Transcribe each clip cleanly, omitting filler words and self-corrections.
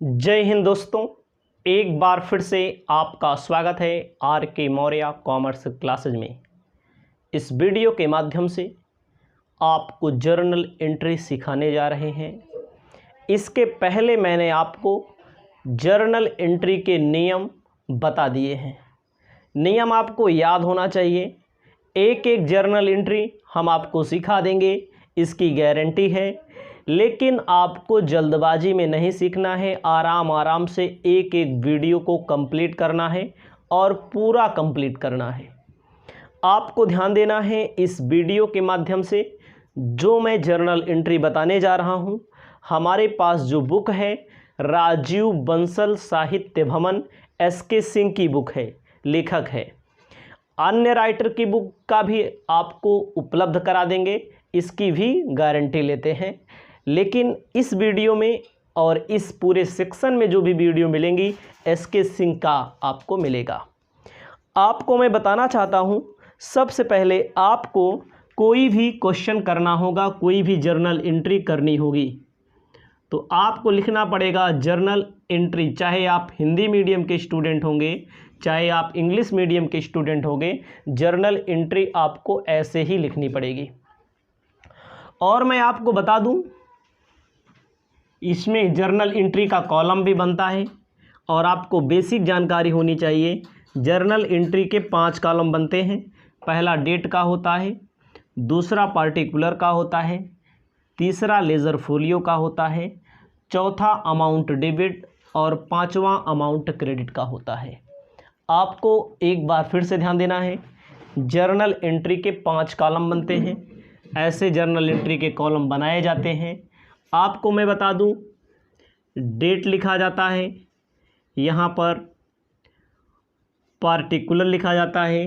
जय हिंद दोस्तों, एक बार फिर से आपका स्वागत है आर के मौर्य कॉमर्स क्लासेज में। इस वीडियो के माध्यम से आपको जर्नल एंट्री सिखाने जा रहे हैं। इसके पहले मैंने आपको जर्नल एंट्री के नियम बता दिए हैं। नियम आपको याद होना चाहिए। एक एक जर्नल एंट्री हम आपको सिखा देंगे, इसकी गारंटी है। लेकिन आपको जल्दबाजी में नहीं सीखना है, आराम आराम से एक एक वीडियो को कंप्लीट करना है और पूरा कंप्लीट करना है। आपको ध्यान देना है इस वीडियो के माध्यम से। जो मैं जर्नल एंट्री बताने जा रहा हूं, हमारे पास जो बुक है राजीव बंसल साहित्य भवन SK सिंह की बुक है, लेखक है। अन्य राइटर की बुक का भी आपको उपलब्ध करा देंगे, इसकी भी गारंटी लेते हैं। लेकिन इस वीडियो में और इस पूरे सेक्शन में जो भी वीडियो मिलेंगी SK सिंह का आपको मिलेगा। आपको मैं बताना चाहता हूं, सबसे पहले आपको कोई भी क्वेश्चन करना होगा, कोई भी जर्नल एंट्री करनी होगी तो आपको लिखना पड़ेगा जर्नल एंट्री। चाहे आप हिंदी मीडियम के स्टूडेंट होंगे, चाहे आप इंग्लिश मीडियम के स्टूडेंट होंगे, जर्नल एंट्री आपको ऐसे ही लिखनी पड़ेगी। और मैं आपको बता दूं, इसमें जर्नल एंट्री का कॉलम भी बनता है और आपको बेसिक जानकारी होनी चाहिए। जर्नल एंट्री के 5 कॉलम बनते हैं। पहला डेट का होता है, दूसरा पार्टिकुलर का होता है, तीसरा लेजर फोलियो का होता है, चौथा अमाउंट डेबिट और पांचवा अमाउंट क्रेडिट का होता है। आपको एक बार फिर से ध्यान देना है, जर्नल एंट्री के 5 कॉलम बनते हैं। ऐसे जर्नल एंट्री के कॉलम बनाए जाते हैं। आपको मैं बता दूं, डेट लिखा जाता है, यहाँ पर पार्टिकुलर लिखा जाता है,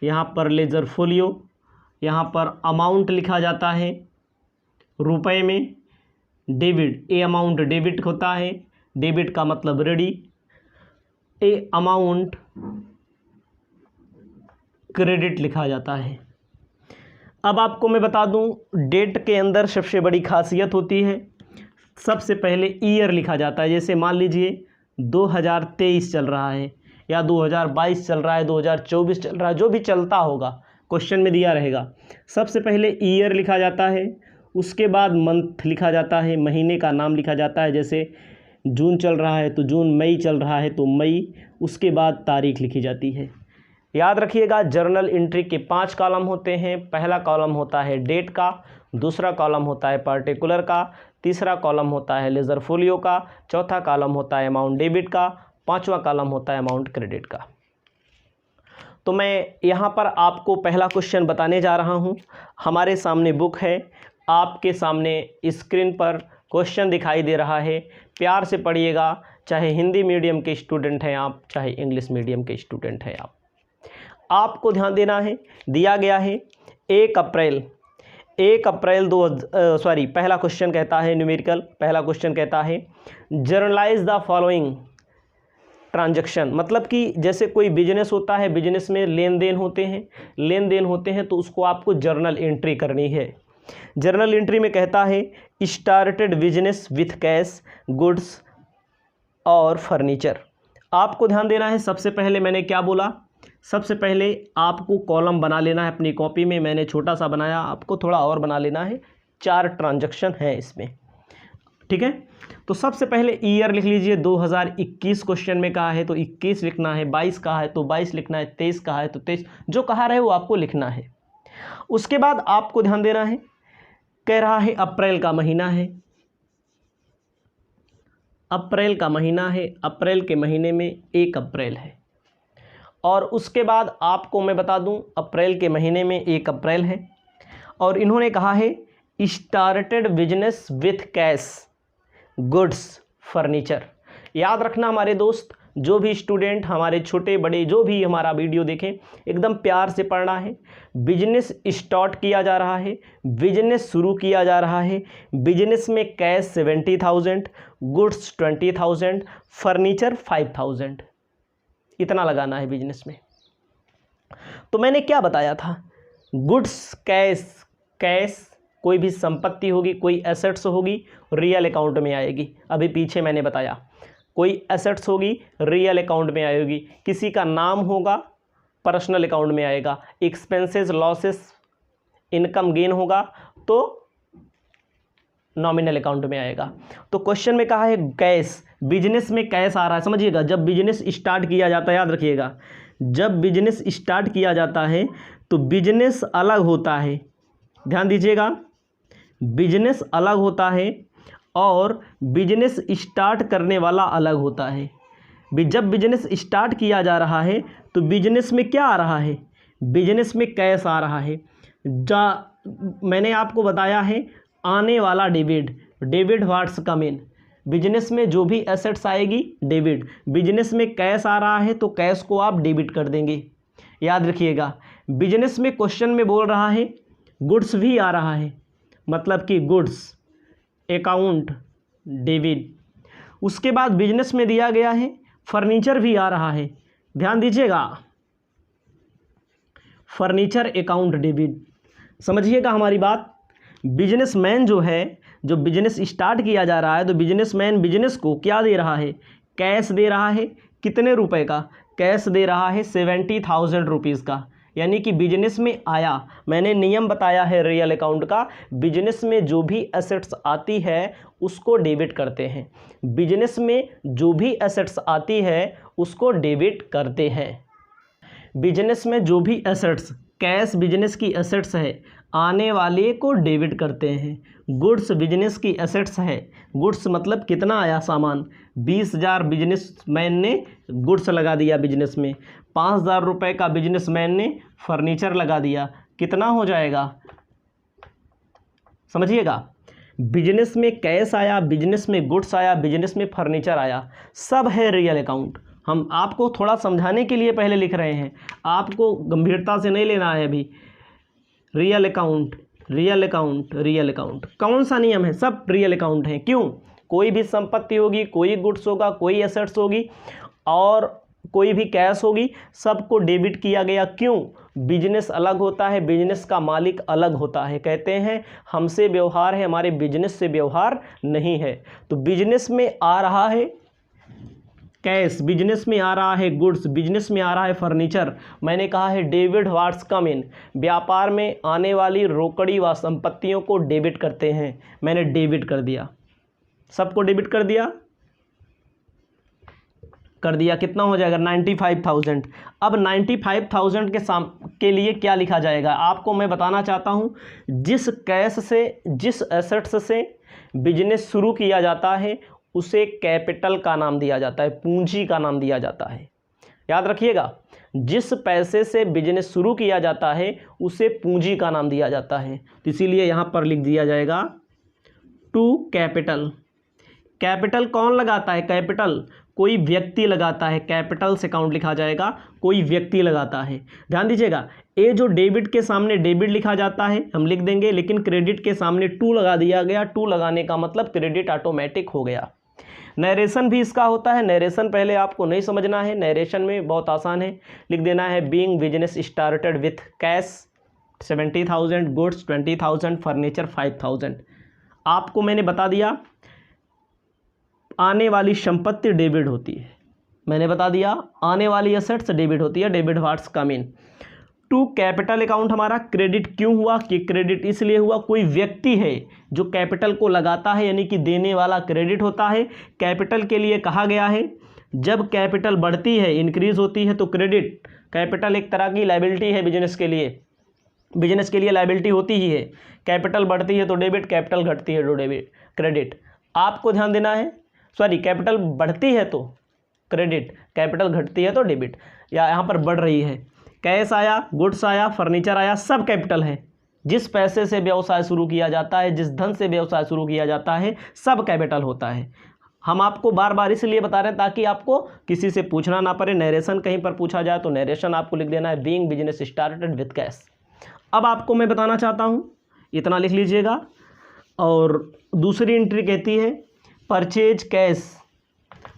यहाँ पर लेजर फोलियो, यहाँ पर अमाउंट लिखा जाता है रुपए में, डेबिट ए अमाउंट डेबिट होता है, डेबिट का मतलब रेडी, ए अमाउंट क्रेडिट लिखा जाता है। अब आपको मैं बता दूं, डेट के अंदर सबसे बड़ी खासियत होती है, सबसे पहले ईयर लिखा जाता है। जैसे मान लीजिए 2023 चल रहा है या 2022 चल रहा है, 2024 चल रहा है, जो भी चलता होगा क्वेश्चन में दिया रहेगा। सबसे पहले ईयर लिखा जाता है, उसके बाद मंथ लिखा जाता है, महीने का नाम लिखा जाता है। जैसे जून चल रहा है तो जून, मई चल रहा है तो मई, उसके बाद तारीख लिखी जाती है। याद रखिएगा, जर्नल एंट्री के 5 कॉलम होते हैं। पहला कॉलम होता है डेट का, दूसरा कॉलम होता है पार्टिकुलर का, तीसरा कॉलम होता है लेजर फोलियो का, चौथा कॉलम होता है अमाउंट डेबिट का, पांचवा कॉलम होता है अमाउंट क्रेडिट का। तो मैं यहाँ पर आपको पहला क्वेश्चन बताने जा रहा हूँ। हमारे सामने बुक है, आपके सामने स्क्रीन पर क्वेश्चन दिखाई दे रहा है। प्यार से पढ़िएगा, चाहे हिंदी मीडियम के स्टूडेंट हैं आप, चाहे इंग्लिश मीडियम के स्टूडेंट हैं आप। आपको ध्यान देना है, दिया गया है 1 अप्रैल पहला क्वेश्चन कहता है न्यूमेरिकल। पहला क्वेश्चन कहता है जर्नलाइज द फॉलोइंग ट्रांजैक्शन। मतलब कि जैसे कोई बिजनेस होता है, बिजनेस में लेन देन होते हैं तो उसको आपको जर्नल एंट्री करनी है। जर्नल एंट्री में कहता है started business with cash, goods और फर्नीचर। आपको ध्यान देना है, सबसे पहले मैंने क्या बोला, सबसे पहले आपको कॉलम बना लेना है अपनी कॉपी में। मैंने छोटा सा बनाया, आपको थोड़ा और बना लेना है। 4 ट्रांजैक्शन है इसमें, ठीक है। तो सबसे पहले ईयर लिख लीजिए। 2021 क्वेश्चन में कहा है तो 21 लिखना है, 22 कहा है तो 22 लिखना है, 23 कहा है तो 23, जो कहा रहे वो आपको लिखना है। उसके बाद आपको ध्यान देना है, कह रहा है अप्रैल का महीना है, अप्रैल का महीना है, अप्रैल के महीने में 1 अप्रैल है। और उसके बाद आपको मैं बता दूं, अप्रैल के महीने में 1 अप्रैल है और इन्होंने कहा है started business with cash, goods, furniture. याद रखना हमारे दोस्त, जो भी स्टूडेंट, हमारे छोटे बड़े जो भी हमारा वीडियो देखें, एकदम प्यार से पढ़ना है। बिजनेस स्टार्ट किया जा रहा है, बिजनेस शुरू किया जा रहा है, बिजनेस में कैश 70,000, गुड्स 20,000, फर्नीचर 5,000, इतना लगाना है बिजनेस में। तो मैंने क्या बताया था, गुड्स कैश, कैश कोई भी संपत्ति होगी, कोई एसेट्स होगी, रियल अकाउंट में आएगी। अभी पीछे मैंने बताया, कोई एसेट्स होगी रियल अकाउंट में आएगी, किसी का नाम होगा पर्सनल अकाउंट में आएगा, एक्सपेंसेस लॉसेस इनकम गेन होगा तो नॉमिनल अकाउंट में आएगा। तो क्वेश्चन में कहा है कैश, बिजनेस में कैश आ रहा है। समझिएगा, जब बिजनेस स्टार्ट किया जाता है, याद रखिएगा, जब बिजनेस स्टार्ट किया जाता है तो बिजनेस अलग होता है, ध्यान दीजिएगा, बिजनेस अलग होता है और बिजनेस स्टार्ट करने वाला अलग होता है। जब बिजनेस स्टार्ट किया जा रहा है तो बिजनेस में क्या आ रहा है, बिजनेस में कैश आ रहा है। मैंने आपको बताया है आने वाला डेबिट, डेबिट व्हाट्स कम इन, बिजनेस में जो भी एसेट्स आएगी डेबिट, बिजनेस में कैश आ रहा है तो कैश को आप डेबिट कर देंगे। याद रखिएगा, बिजनेस में क्वेश्चन में बोल रहा है गुड्स भी आ रहा है, मतलब कि गुड्स अकाउंट डेबिट। उसके बाद बिजनेस में दिया गया है फर्नीचर भी आ रहा है, ध्यान दीजिएगा, फर्नीचर अकाउंट डेबिट। समझिएगा हमारी बात, बिजनेसमैन जो है, जो बिजनेस स्टार्ट किया जा रहा है तो बिजनेसमैन बिजनेस को क्या दे रहा है, कैश दे रहा है। कितने रुपए का कैश दे रहा है, 70,000 रुपीज़ का। यानी कि बिजनेस में आया, मैंने नियम बताया है रियल अकाउंट का, बिजनेस में जो भी एसेट्स आती है उसको डेबिट करते हैं, बिजनेस में जो भी एसेट्स आती है उसको डेबिट करते हैं। बिजनेस में जो भी एसेट्स, कैश बिजनेस की एसेट्स है, आने वाले को डेबिट करते हैं। गुड्स बिजनेस की एसेट्स है, गुड्स मतलब कितना आया सामान, 20,000 बिजनेसमैन ने गुड्स लगा दिया बिजनेस में, 5,000 रुपये का बिजनेसमैन ने फर्नीचर लगा दिया, कितना हो जाएगा, समझिएगा, बिजनेस में कैश आया, बिजनेस में गुड्स आया, बिजनेस में फर्नीचर आया, सब है रियल अकाउंट। हम आपको थोड़ा समझाने के लिए पहले लिख रहे हैं, आपको गंभीरता से नहीं लेना है अभी। Real account, real account, real account, कौन सा नियम है, सब रियल अकाउंट है। क्यों, कोई भी संपत्ति होगी, कोई गुड्स होगा, कोई एसेट्स होगी और कोई भी कैश होगी, सबको डेबिट किया गया। क्यों, बिजनेस अलग होता है, बिजनेस का मालिक अलग होता है। कहते हैं हमसे व्यवहार है, हमारे बिजनेस से व्यवहार नहीं है। तो बिजनेस में आ रहा है कैश, बिजनेस में आ रहा है गुड्स, बिजनेस में आ रहा है फर्नीचर। मैंने कहा है डेबिट व्हाट्स कम इन, व्यापार में आने वाली रोकड़ी व संपत्तियों को डेबिट करते हैं। मैंने डेबिट कर दिया, सबको डेबिट कर दिया, कितना हो जाएगा 95,000। अब 95,000 के लिए क्या लिखा जाएगा, आपको मैं बताना चाहता हूँ। जिस कैश से, जिस एसेट्स से बिजनेस शुरू किया जाता है उसे कैपिटल का नाम दिया जाता है, पूंजी का नाम दिया जाता है। याद रखिएगा, जिस पैसे से बिजनेस शुरू किया जाता है उसे पूंजी का नाम दिया जाता है। तो इसीलिए यहाँ पर लिख दिया जाएगा टू कैपिटल। कैपिटल कौन लगाता है, कैपिटल कोई व्यक्ति लगाता है, कैपिटल से अकाउंट लिखा जाएगा, कोई व्यक्ति लगाता है। ध्यान दीजिएगा, ये जो डेबिट के सामने डेबिट लिखा जाता है हम लिख देंगे, लेकिन क्रेडिट के सामने टू लगा दिया गया। टू लगाने का मतलब क्रेडिट ऑटोमेटिक हो गया। नरेशन भी इसका होता है, नरेशन पहले आपको नहीं समझना है, नरेशन में बहुत आसान है, लिख देना है being business started with cash 70,000, goods 20,000, furniture 5,000। आपको मैंने बता दिया आने वाली संपत्ति डेबिट होती है, मैंने बता दिया आने वाली एसेट्स डेबिट होती है, debit whats come in. To capital account हमारा क्रेडिट क्यों हुआ, कि क्रेडिट इसलिए हुआ, कोई व्यक्ति है जो कैपिटल को लगाता है, यानी कि देने वाला क्रेडिट होता है। कैपिटल के लिए कहा गया है जब कैपिटल बढ़ती है, इंक्रीज होती है तो क्रेडिट, कैपिटल एक तरह की लायबिलिटी है बिजनेस के लिए, बिजनेस के लिए लायबिलिटी होती ही है। कैपिटल बढ़ती है तो डेबिट, कैपिटल घटती है तो डेबिट, क्रेडिट। आपको ध्यान देना है, सॉरी, कैपिटल बढ़ती है तो क्रेडिट, कैपिटल घटती है तो डेबिट, या यहाँ पर बढ़ रही है। कैश आया, गुड्स आया, फर्नीचर आया, सब कैपिटल है। जिस पैसे से व्यवसाय शुरू किया जाता है, जिस धन से व्यवसाय शुरू किया जाता है, सब कैपिटल होता है। हम आपको बार बार इसलिए बता रहे हैं ताकि आपको किसी से पूछना ना पड़े। नरेशन कहीं पर पूछा जाए तो नरेशन आपको लिख देना है being business started with cash. अब आपको मैं बताना चाहता हूँ, इतना लिख लीजिएगा। और दूसरी एंट्री कहती है purchase cash,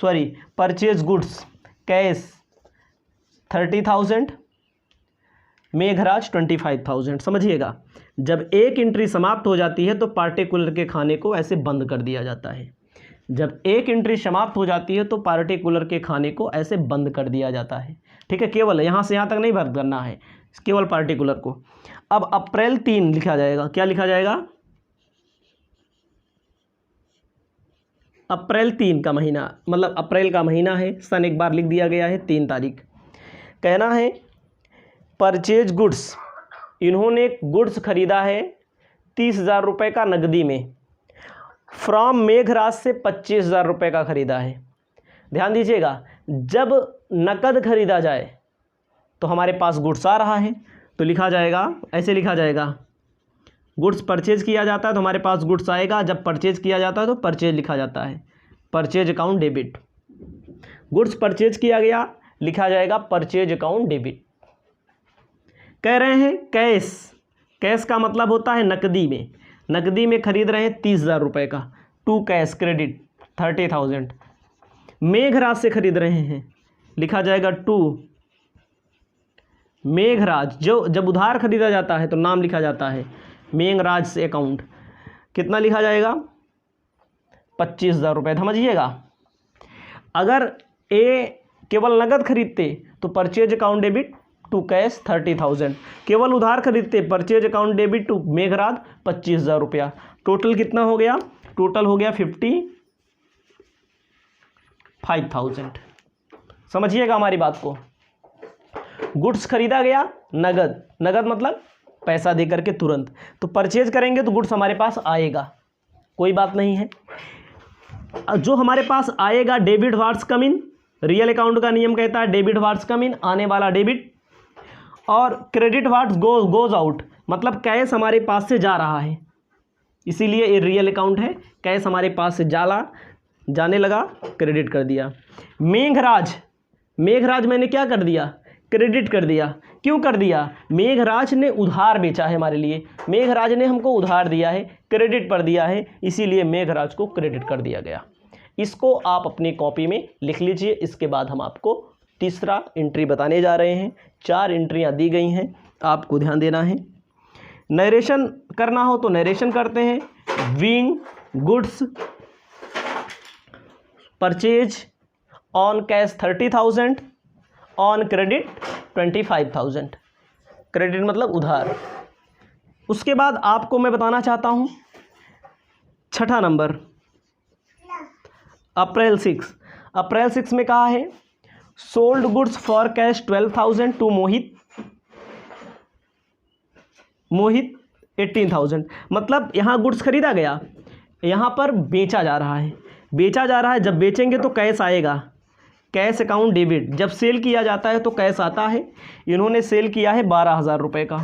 sorry purchase goods cash 30,000, Meghraj 25,000। समझिएगा, जब एक एंट्री समाप्त हो जाती है तो पार्टिकुलर के खाने को ऐसे बंद कर दिया जाता है। जब एक एंट्री समाप्त हो जाती है तो पार्टिकुलर के खाने को ऐसे बंद कर दिया जाता है। ठीक है, केवल यहाँ से यहाँ तक नहीं भर करना है, केवल पार्टिकुलर को। अब अप्रैल 3 लिखा जाएगा। क्या लिखा जाएगा? अप्रैल 3 का महीना, मतलब अप्रैल का महीना है, सन एक बार लिख दिया गया है, 3 तारीख। कहना है परचेज गुड्स, इन्होंने गुड्स खरीदा है 30,000 रुपये का नकदी में। फ्रॉम मेघराज से 25,000 रुपये का खरीदा है। ध्यान दीजिएगा, जब नकद खरीदा जाए तो हमारे पास गुड्स आ रहा है, तो लिखा जाएगा, ऐसे लिखा जाएगा, गुड्स परचेज किया जाता है तो हमारे पास गुड्स आएगा, जब परचेज किया जाता है तो परचेज लिखा जाता है, purchase account debit. Goods purchase किया गया, लिखा जाएगा परचेज अकाउंट डेबिट। कह रहे हैं कैश, कैश का मतलब होता है नकदी में, नकदी में खरीद रहे हैं 30,000 रुपये का, टू कैश क्रेडिट 30,000। मेघराज से खरीद रहे हैं, लिखा जाएगा टू मेघराज। जो जब उधार खरीदा जाता है तो नाम लिखा जाता है मेघराज से अकाउंट, कितना लिखा जाएगा? 25,000 रुपये। समझिएगा, अगर ए केवल नगद खरीदते तो purchase account debit to cash 30,000, केवल उधार खरीदते purchase account debit to Meghraj 25,000 रुपया। टोटल कितना हो गया? टोटल हो गया 55,000। समझिएगा हमारी बात को। गुड्स खरीदा गया नगद, नगद मतलब पैसा दे करके तुरंत, तो परचेज करेंगे तो गुड्स हमारे पास आएगा, कोई बात नहीं है। जो हमारे पास आएगा डेबिट व्हाट्स कम इन, रियल अकाउंट का नियम कहता है डेबिट व्हाट्स कम इन, आने वाला डेबिट, और क्रेडिट व्हाट्स गोज आउट, मतलब कैश हमारे पास से जा रहा है, इसीलिए ये रियल अकाउंट है। कैश हमारे पास से जाने लगा, क्रेडिट कर दिया। मेघराज, मेघराज मैंने क्या कर दिया? क्रेडिट कर दिया। क्यों कर दिया? मेघराज ने उधार बेचा है हमारे लिए, मेघराज ने हमको उधार दिया है, क्रेडिट पर दिया है, इसीलिए मेघराज को क्रेडिट कर दिया गया। इसको आप अपनी कॉपी में लिख लीजिए। इसके बाद हम आपको तीसरा एंट्री बताने जा रहे हैं। 4 एंट्रियां दी गई हैं, आपको ध्यान देना है। नरेशन करना हो तो नरेशन करते हैं। Wing goods purchase on cash 30,000, on credit 25,000। Credit मतलब उधार। उसके बाद आपको मैं बताना चाहता हूं छठा नंबर, अप्रैल 6। अप्रैल 6 में कहा है sold goods for cash 12,000 to Mohit 18,000। मतलब यहाँ गुड्स खरीदा गया, यहाँ पर बेचा जा रहा है, बेचा जा रहा है। जब बेचेंगे तो कैश आएगा, कैश अकाउंट डेबिट। जब सेल किया जाता है तो कैश आता है। इन्होंने सेल किया है 12,000 रुपये का,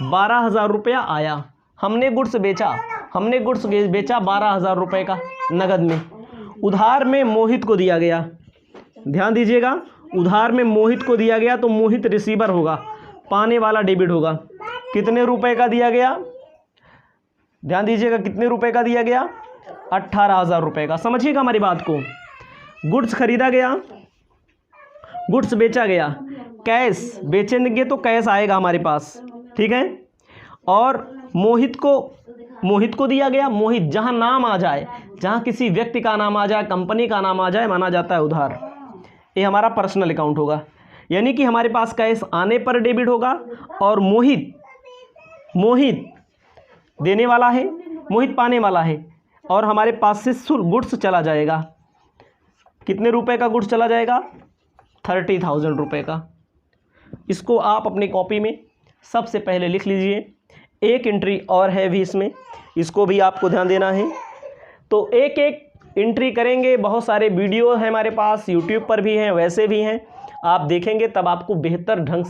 12,000 रुपया आया। हमने गुड्स बेचा, हमने गुड्स बेचा 12,000 रुपये का नगद में। उधार में मोहित को दिया गया, ध्यान दीजिएगा, उधार में मोहित को दिया गया तो मोहित रिसीवर होगा, पाने वाला डेबिट होगा। कितने रुपए का दिया गया? ध्यान दीजिएगा, कितने रुपए का दिया गया? 18,000 रुपये का। समझिएगा हमारी बात को। गुड्स खरीदा गया, गुड्स बेचा गया, कैश बेचेंगे तो कैश आएगा हमारे पास, ठीक है। और मोहित को दिया गया। मोहित जहां नाम आ जाए, जहां किसी व्यक्ति का नाम आ जाए, कंपनी का नाम आ जाए, माना जाता है उधार। ये हमारा पर्सनल अकाउंट होगा, यानी कि हमारे पास कैश आने पर डेबिट होगा और मोहित देने वाला है, मोहित पाने वाला है, और हमारे पास से गुड्स चला जाएगा। कितने रुपए का गुड्स चला जाएगा? 30,000 रुपये का। इसको आप अपनी कॉपी में सबसे पहले लिख लीजिए। एक एंट्री और है भी इसमें, इसको भी आपको ध्यान देना है। तो एक एक एंट्री करेंगे, बहुत सारे वीडियो हैं हमारे पास, यूट्यूब पर भी हैं, वैसे भी हैं, आप देखेंगे तब आपको बेहतर ढंग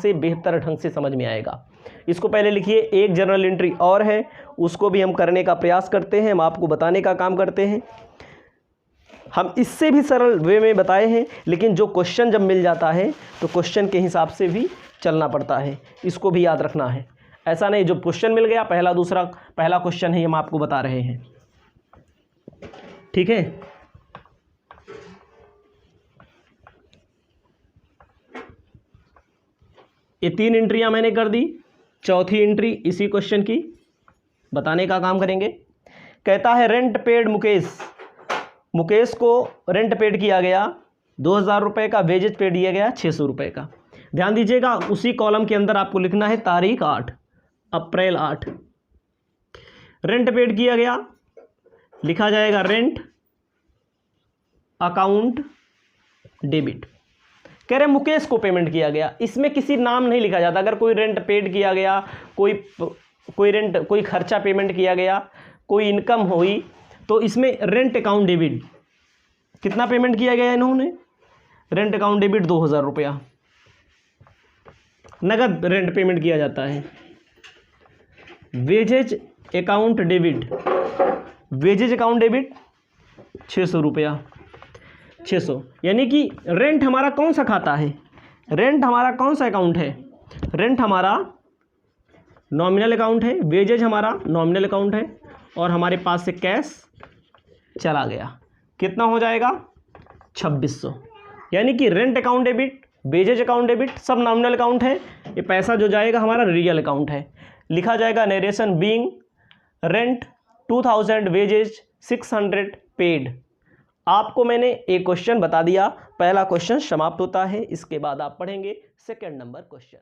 से समझ में आएगा। इसको पहले लिखिए। एक जनरल एंट्री और है, उसको भी हम करने का प्रयास करते हैं, हम आपको बताने का काम करते हैं। हम इससे भी सरल वे में बताए हैं, लेकिन जो क्वेश्चन जब मिल जाता है तो क्वेश्चन के हिसाब से भी चलना पड़ता है, इसको भी याद रखना है। ऐसा नहीं जो क्वेश्चन मिल गया पहला क्वेश्चन ही हम आपको बता रहे हैं, ठीक है। ये 3 एंट्रियां मैंने कर दी। चौथी एंट्री इसी क्वेश्चन की बताने का काम करेंगे। कहता है रेंट पेड मुकेश को रेंट पेड किया गया 2000 रुपये का, वेजेज पेड दिया गया 600 रुपये का। ध्यान दीजिएगा, उसी कॉलम के अंदर आपको लिखना है तारीख 8 अप्रैल 8। रेंट पेड किया गया, लिखा जाएगा रेंट अकाउंट डेबिट। कह रहे मुकेश को पेमेंट किया गया, इसमें किसी नाम नहीं लिखा जाता। अगर कोई रेंट पेड किया गया, कोई खर्चा पेमेंट किया गया, कोई इनकम हुई, तो इसमें रेंट अकाउंट डेबिट कितना पेमेंट किया गया इन्होंने, रेंट अकाउंट डेबिट 2000 रुपया नगद रेंट पेमेंट किया जाता है। वेजेज अकाउंट डेबिट 600 रुपया 600, यानी कि रेंट हमारा कौन सा खाता है, रेंट हमारा कौन सा अकाउंट है, रेंट हमारा नॉमिनल अकाउंट है, वेजेज हमारा नॉमिनल अकाउंट है, और हमारे पास से कैश चला गया। कितना हो जाएगा 2600। यानी कि rent account debit, wages account debit सब नॉमिनल अकाउंट है। ये पैसा जो जाएगा हमारा रियल अकाउंट है। लिखा जाएगा narration being rent 2000 wages 600 paid. आपको मैंने एक क्वेश्चन बता दिया, पहला क्वेश्चन समाप्त होता है। इसके बाद आप पढ़ेंगे सेकंड नंबर क्वेश्चन।